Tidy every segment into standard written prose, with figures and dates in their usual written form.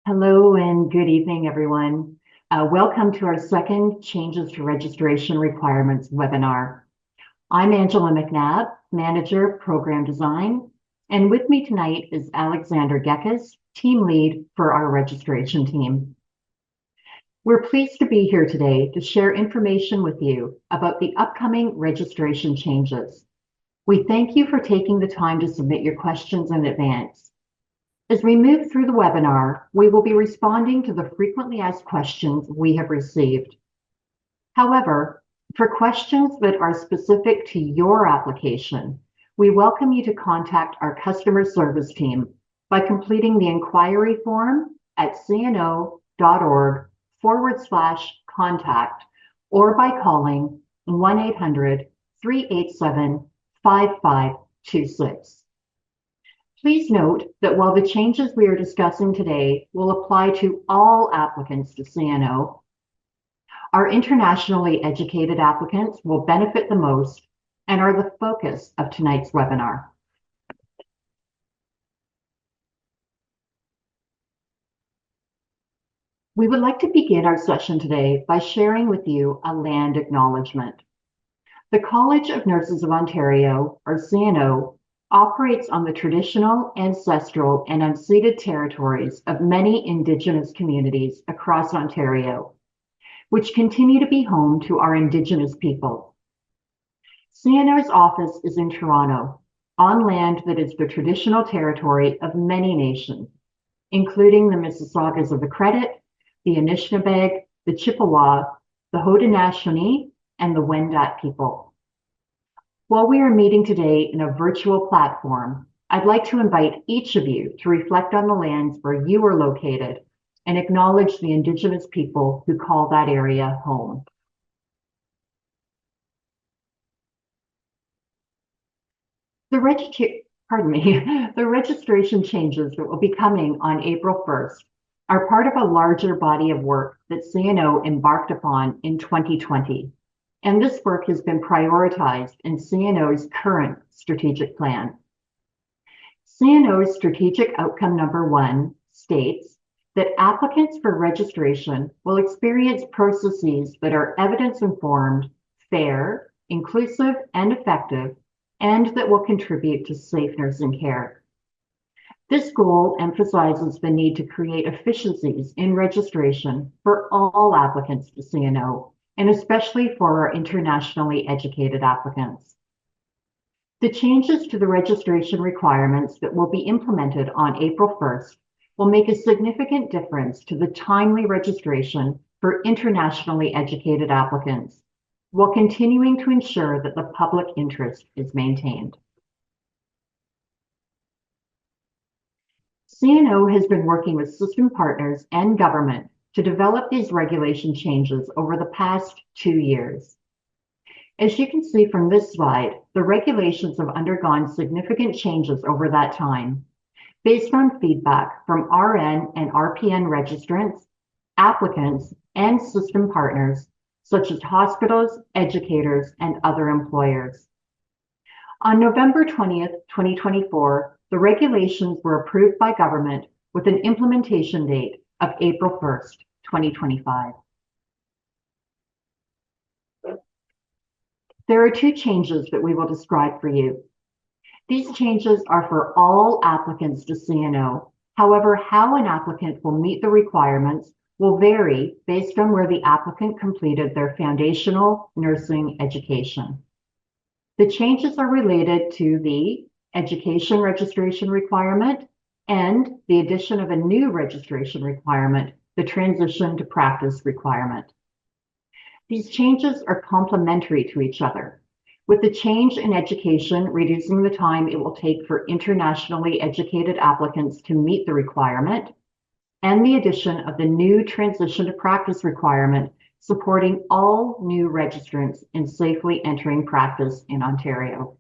Hello and good evening, everyone. Welcome to our second Changes to Registration Requirements webinar. I'm Angela McNabb, Manager, Program Design, and with me tonight is Alexander Gekas, Team Lead for our registration team. We're pleased to be here today to share information with you about the upcoming registration changes. We thank you for taking the time to submit your questions in advance. As we move through the webinar, we will be responding to the frequently asked questions we have received. However, for questions that are specific to your application, we welcome you to contact our customer service team by completing the inquiry form at cno.org/contact or by calling 1-800-387-5526. Please note that while the changes we are discussing today will apply to all applicants to CNO, our internationally educated applicants will benefit the most and are the focus of tonight's webinar. We would like to begin our session today by sharing with you a land acknowledgement. The College of Nurses of Ontario, or CNO, operates on the traditional, ancestral, and unceded territories of many Indigenous communities across Ontario, which continue to be home to our Indigenous people. CNO's office is in Toronto, on land that is the traditional territory of many nations, including the Mississaugas of the Credit, the Anishinaabe, the Chippewa, the Haudenosaunee, and the Wendat people. While we are meeting today in a virtual platform, I'd like to invite each of you to reflect on the lands where you are located and acknowledge the Indigenous people who call that area home. The registration changes that will be coming on April 1st are part of a larger body of work that CNO embarked upon in 2020. And this work has been prioritized in CNO's current strategic plan. CNO's strategic outcome number 1 states that applicants for registration will experience processes that are evidence-informed, fair, inclusive, and effective, and that will contribute to safe nursing care. This goal emphasizes the need to create efficiencies in registration for all applicants to CNO, and especially for our internationally educated applicants. The changes to the registration requirements that will be implemented on April 1st will make a significant difference to the timely registration for internationally educated applicants, while continuing to ensure that the public interest is maintained. CNO has been working with system partners and government to develop these regulation changes over the past 2 years. As you can see from this slide, the regulations have undergone significant changes over that time, based on feedback from RN and RPN registrants, applicants, and system partners, such as hospitals, educators, and other employers. On November 20th, 2024, the regulations were approved by government with an implementation date of April 1st, 2025. There are 2 changes that we will describe for you. These changes are for all applicants to CNO. However, how an applicant will meet the requirements will vary based on where the applicant completed their foundational nursing education. The changes are related to the education registration requirement and the addition of a new registration requirement, the transition to practice requirement. These changes are complementary to each other, with the change in education reducing the time it will take for internationally educated applicants to meet the requirement, and the addition of the new transition to practice requirement supporting all new registrants in safely entering practice in Ontario.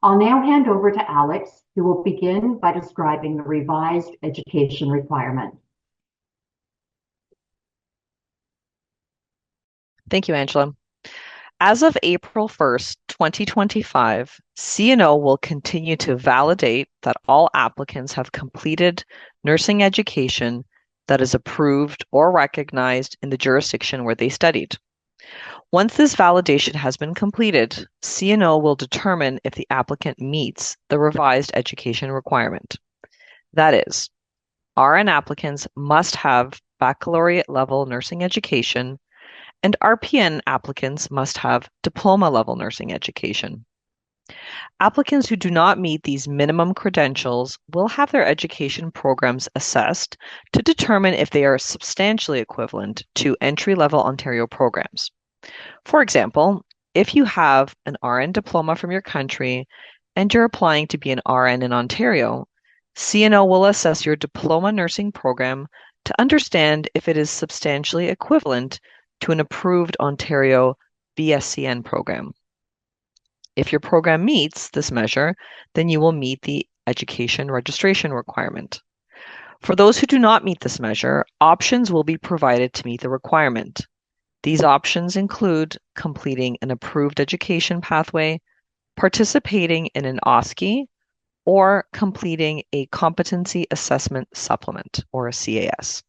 I'll now hand over to Alex, who will begin by describing the revised education requirement. Thank you, Angela. As of April 1st, 2025, CNO will continue to validate that all applicants have completed nursing education that is approved or recognized in the jurisdiction where they studied. Once this validation has been completed, CNO will determine if the applicant meets the revised education requirement. That is, RN applicants must have baccalaureate level nursing education, and RPN applicants must have diploma level nursing education. Applicants who do not meet these minimum credentials will have their education programs assessed to determine if they are substantially equivalent to entry-level Ontario programs. For example, if you have an RN diploma from your country and you're applying to be an RN in Ontario, CNO will assess your diploma nursing program to understand if it is substantially equivalent to an approved Ontario BSCN program. If your program meets this measure, then you will meet the education registration requirement. For those who do not meet this measure, options will be provided to meet the requirement. These options include completing an approved education pathway, participating in an OSCE, or completing a competency assessment supplement, or a CAS.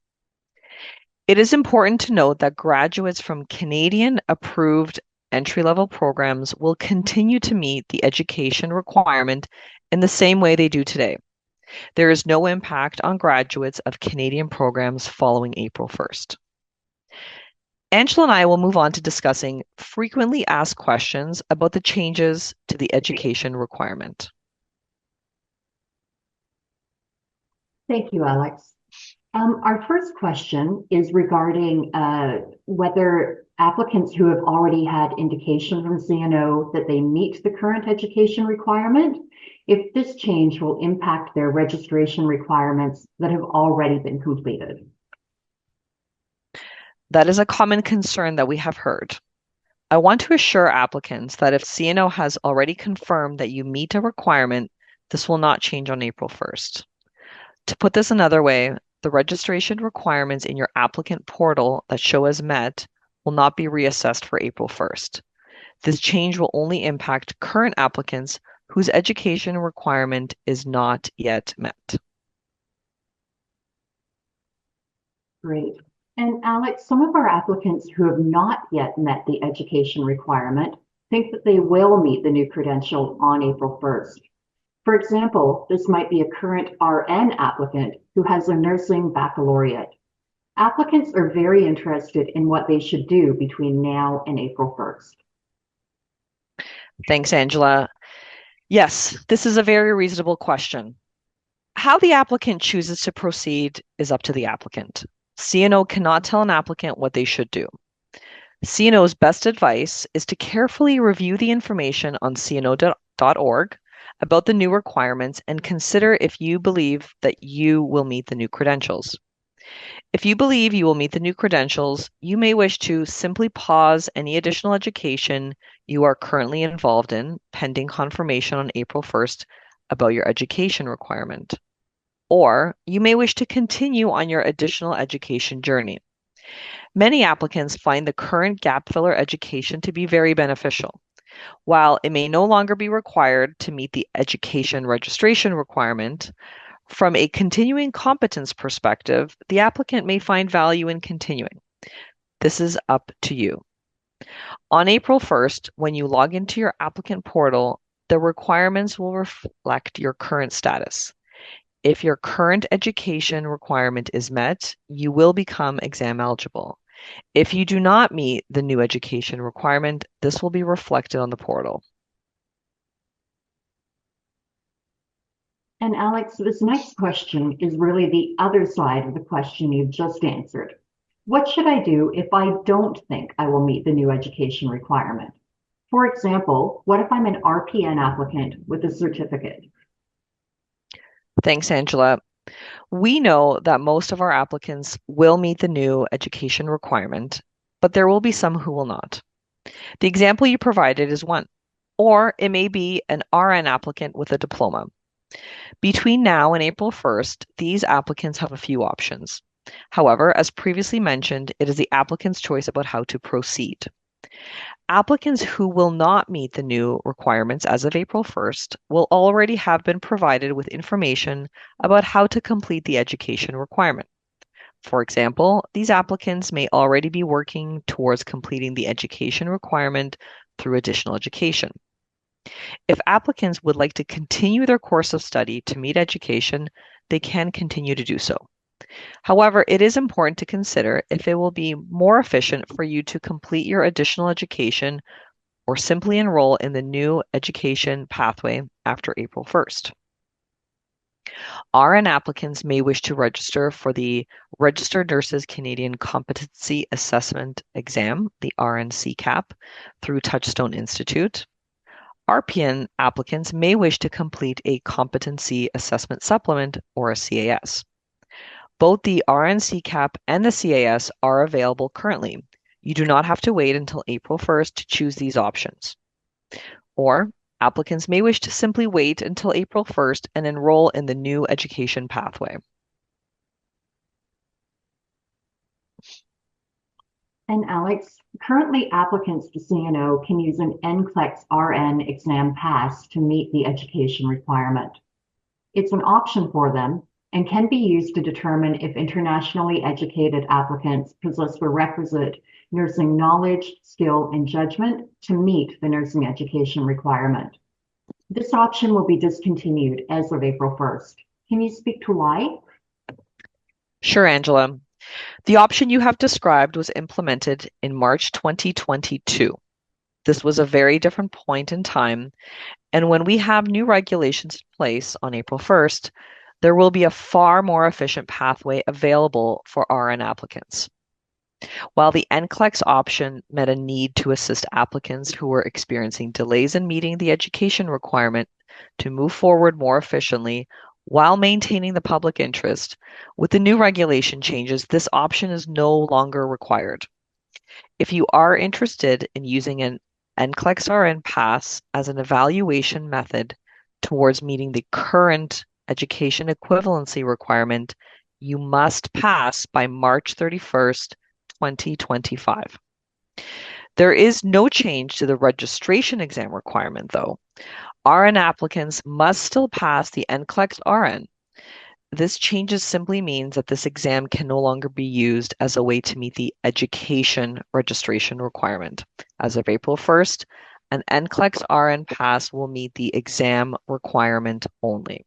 It is important to note that graduates from Canadian approved entry-level programs will continue to meet the education requirement in the same way they do today. There is no impact on graduates of Canadian programs following April 1st. Angela and I will move on to discussing frequently asked questions about the changes to the education requirement. Thank you, Alex. Our first question is regarding whether applicants who have already had indication from CNO that they meet the current education requirement, if this change will impact their registration requirements that have already been completed. That is a common concern that we have heard. I want to assure applicants that if CNO has already confirmed that you meet a requirement, this will not change on April 1st. To put this another way, the registration requirements in your applicant portal that show as met will not be reassessed for April 1st. This change will only impact current applicants whose education requirement is not yet met. Great. And Alex, some of our applicants who have not yet met the education requirement think that they will meet the new credential on April 1st. For example, this might be a current RN applicant who has a nursing baccalaureate. Applicants are very interested in what they should do between now and April 1st. Thanks, Angela. Yes, this is a very reasonable question. How the applicant chooses to proceed is up to the applicant. CNO cannot tell an applicant what they should do. CNO's best advice is to carefully review the information on cno.org about the new requirements and consider if you believe that you will meet the new credentials. If you believe you will meet the new credentials, you may wish to simply pause any additional education you are currently involved in, pending confirmation on April 1st about your education requirement. Or you may wish to continue on your additional education journey. Many applicants find the current gap filler education to be very beneficial. While it may no longer be required to meet the education registration requirement, from a continuing competence perspective, the applicant may find value in continuing. This is up to you. On April 1st, when you log into your applicant portal, the requirements will reflect your current status. If your current education requirement is met, you will become exam eligible. If you do not meet the new education requirement, this will be reflected on the portal. And Alex, this next question is really the other side of the question you've just answered. What should I do if I don't think I will meet the new education requirement? For example, what if I'm an RPN applicant with a certificate? Thanks, Angela. We know that most of our applicants will meet the new education requirement, but there will be some who will not. The example you provided is one, or it may be an RN applicant with a diploma. Between now and April 1st, these applicants have a few options. However, as previously mentioned, it is the applicant's choice about how to proceed. Applicants who will not meet the new requirements as of April 1st will already have been provided with information about how to complete the education requirement. For example, these applicants may already be working towards completing the education requirement through additional education. If applicants would like to continue their course of study to meet education, they can continue to do so. However, it is important to consider if it will be more efficient for you to complete your additional education or simply enroll in the new education pathway after April 1st. RN applicants may wish to register for the Registered Nurses Canadian Competency Assessment Exam, the RNCCAP, through Touchstone Institute. RPN applicants may wish to complete a Competency Assessment Supplement or a CAS. Both the RNCCAP and the CAS are available currently. You do not have to wait until April 1st to choose these options. Or applicants may wish to simply wait until April 1st and enroll in the new education pathway. And Alex, currently applicants to CNO can use an NCLEX RN exam pass to meet the education requirement. It's an option for them and can be used to determine if internationally educated applicants possess the requisite nursing knowledge, skill, and judgment to meet the nursing education requirement. This option will be discontinued as of April 1st. Can you speak to why? Sure, Angela. The option you have described was implemented in March 2022. This was a very different point in time, and when we have new regulations in place on April 1st, there will be a far more efficient pathway available for RN applicants. While the NCLEX option met a need to assist applicants who were experiencing delays in meeting the education requirement to move forward more efficiently while maintaining the public interest, with the new regulation changes, this option is no longer required. If you are interested in using an NCLEX RN pass as an evaluation method towards meeting the current education equivalency requirement, you must pass by March 31st, 2025. There is no change to the registration exam requirement, though. RN applicants must still pass the NCLEX RN. This changes simply means that this exam can no longer be used as a way to meet the education registration requirement. As of April 1st, an NCLEX RN pass will meet the exam requirement only.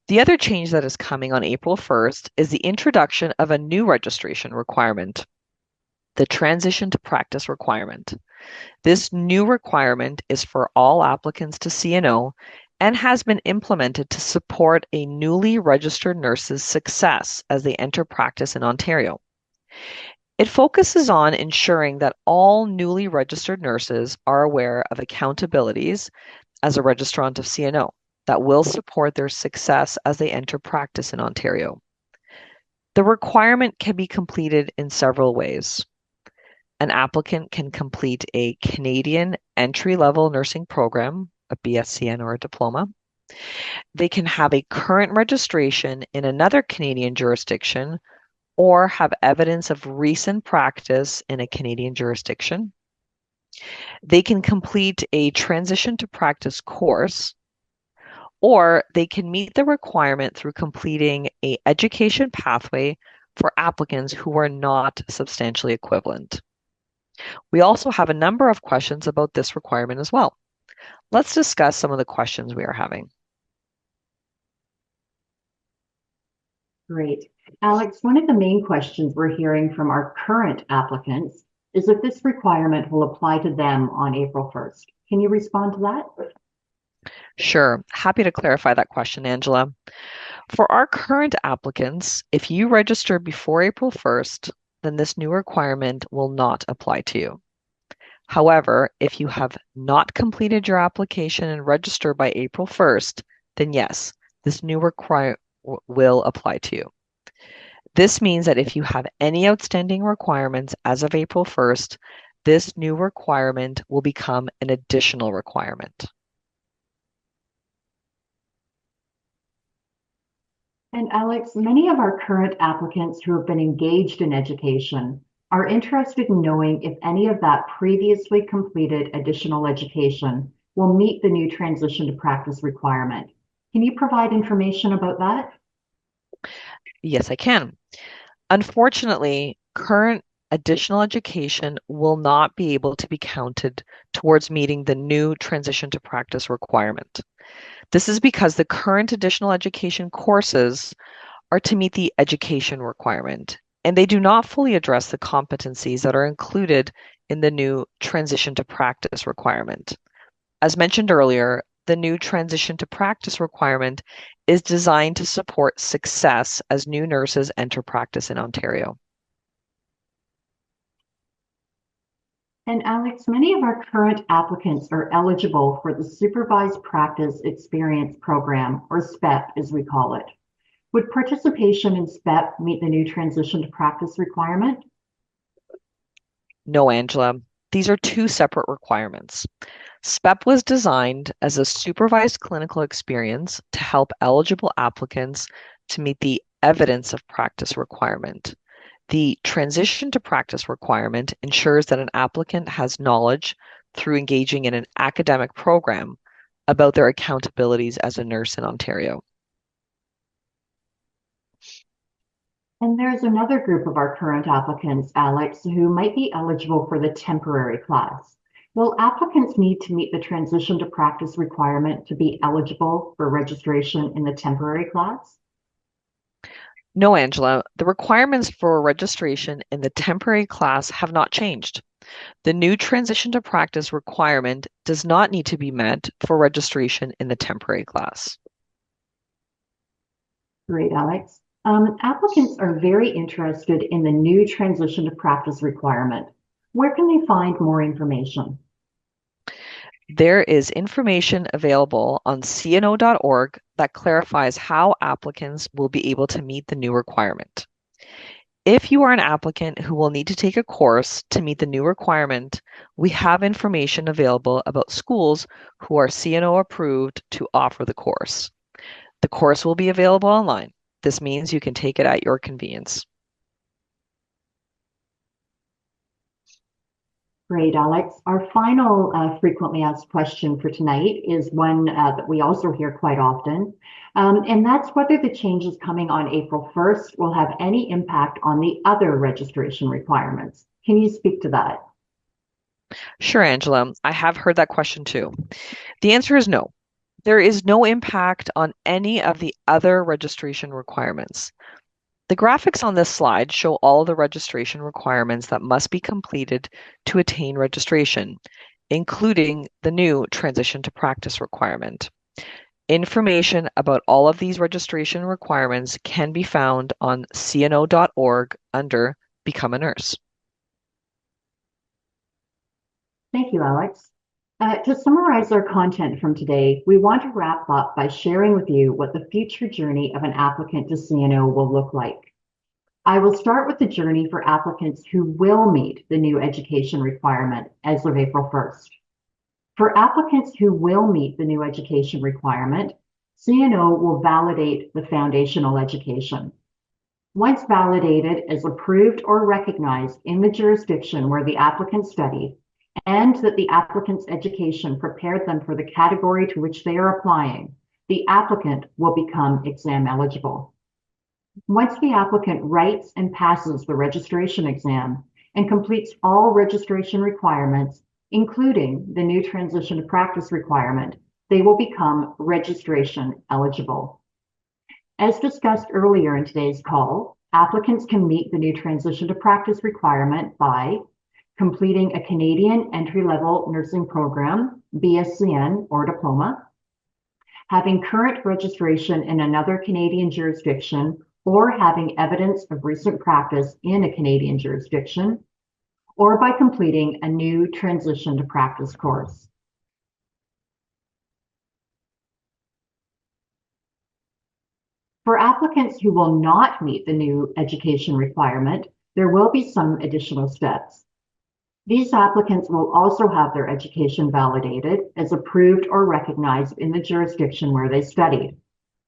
The other change that is coming on April 1st is the introduction of a new registration requirement, the transition to practice requirement. This new requirement is for all applicants to CNO and has been implemented to support a newly registered nurse's success as they enter practice in Ontario. It focuses on ensuring that all newly registered nurses are aware of accountabilities as a registrant of CNO that will support their success as they enter practice in Ontario. The requirement can be completed in several ways. An applicant can complete a Canadian entry-level nursing program, a BSCN or a diploma. They can have a current registration in another Canadian jurisdiction or have evidence of recent practice in a Canadian jurisdiction. They can complete a transition to practice course, or they can meet the requirement through completing an education pathway for applicants who are not substantially equivalent. We also have a number of questions about this requirement as well. Let's discuss some of the questions we are having. Great. Alex, one of the main questions we're hearing from our current applicants is if this requirement will apply to them on April 1st. Can you respond to that? Sure. Happy to clarify that question, Angela. For our current applicants, if you register before April 1st, then this new requirement will not apply to you. However, if you have not completed your application and register by April 1st, then yes, this new requirement will apply to you. This means that if you have any outstanding requirements as of April 1st, this new requirement will become an additional requirement. And Alex, many of our current applicants who have been engaged in education are interested in knowing if any of that previously completed additional education will meet the new transition to practice requirement. Can you provide information about that? Yes, I can. Unfortunately, current additional education will not be able to be counted towards meeting the new transition to practice requirement. This is because the current additional education courses are to meet the education requirement, and they do not fully address the competencies that are included in the new transition to practice requirement. As mentioned earlier, the new transition to practice requirement is designed to support success as new nurses enter practice in Ontario. And Alex, many of our current applicants are eligible for the Supervised Practice Experience Program, or SPEP as we call it. Would participation in SPEP meet the new transition to practice requirement? No, Angela, these are two separate requirements. SPEP was designed as a supervised clinical experience to help eligible applicants to meet the evidence of practice requirement. The transition to practice requirement ensures that an applicant has knowledge through engaging in an academic program about their accountabilities as a nurse in Ontario. And there's another group of our current applicants, Alex, who might be eligible for the temporary class. Will applicants need to meet the transition to practice requirement to be eligible for registration in the temporary class? No, Angela, the requirements for registration in the temporary class have not changed. The new transition to practice requirement does not need to be met for registration in the temporary class. Great, Alex. Applicants are very interested in the new transition to practice requirement. Where can they find more information? There is information available on cno.org that clarifies how applicants will be able to meet the new requirement. If you are an applicant who will need to take a course to meet the new requirement, we have information available about schools who are CNO approved to offer the course. The course will be available online. This means you can take it at your convenience. Great, Alex. Our final frequently asked question for tonight is one that we also hear quite often, and that's whether the changes coming on April 1st will have any impact on the other registration requirements. Can you speak to that? Sure, Angela. I have heard that question too. The answer is no. There is no impact on any of the other registration requirements. The graphics on this slide show all the registration requirements that must be completed to attain registration, including the new transition to practice requirement. Information about all of these registration requirements can be found on cno.org under Become a Nurse. Thank you, Alex. To summarize our content from today, we want to wrap up by sharing with you what the future journey of an applicant to CNO will look like. I will start with the journey for applicants who will meet the new education requirement as of April 1st. For applicants who will meet the new education requirement, CNO will validate the foundational education. Once validated as approved or recognized in the jurisdiction where the applicant studied, and that the applicant's education prepared them for the category to which they are applying, the applicant will become exam eligible. Once the applicant writes and passes the registration exam and completes all registration requirements, including the new transition to practice requirement, they will become registration eligible. As discussed earlier in today's call, applicants can meet the new transition to practice requirement by completing a Canadian entry-level nursing program, BSCN or diploma, having current registration in another Canadian jurisdiction, or having evidence of recent practice in a Canadian jurisdiction, or by completing a new transition to practice course. For applicants who will not meet the new education requirement, there will be some additional steps. These applicants will also have their education validated as approved or recognized in the jurisdiction where they studied.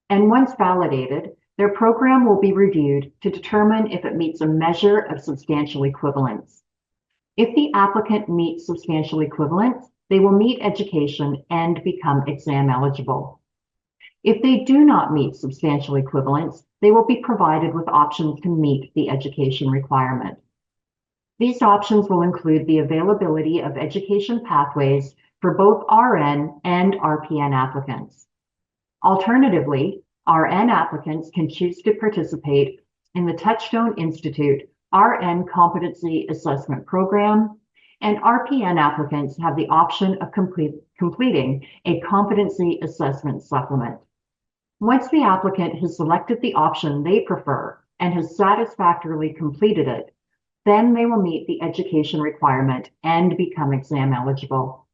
And once validated, Their program will be reviewed to determine if it meets a measure of substantial equivalence. If the applicant meets substantial equivalence, they will meet education and become exam eligible. If they do not meet substantial equivalence, they will be provided with options to meet the education requirement. These options will include the availability of education pathways for both RN and RPN applicants. Alternatively, RN applicants can choose to participate in the Touchstone Institute RN Competency Assessment Program, and RPN applicants have the option of completing a competency assessment supplement. Once the applicant has selected the option they prefer and has satisfactorily completed it, then they will meet the education requirement and become exam eligible.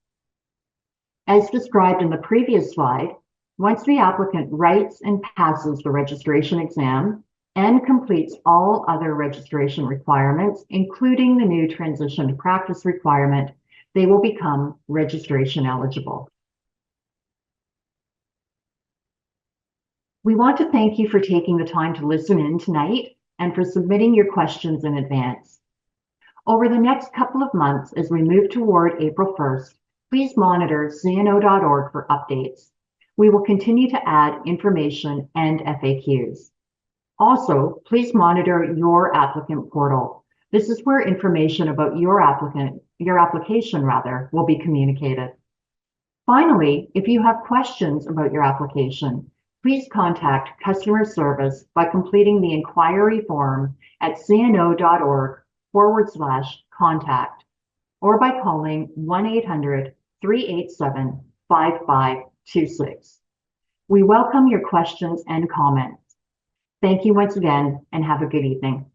As described in the previous slide, once the applicant writes and passes the registration exam and completes all other registration requirements, including the new transition to practice requirement, they will become registration eligible. We want to thank you for taking the time to listen in tonight and for submitting your questions in advance. Over the next couple of months, as we move toward April 1st, please monitor cno.org for updates. We will continue to add information and FAQs. Also, please monitor your applicant portal. This is where information about your application will be communicated. Finally, if you have questions about your application, please contact customer service by completing the inquiry form at cno.org/contact or by calling 1-800-387-5526. We welcome your questions and comments. Thank you once again and have a good evening.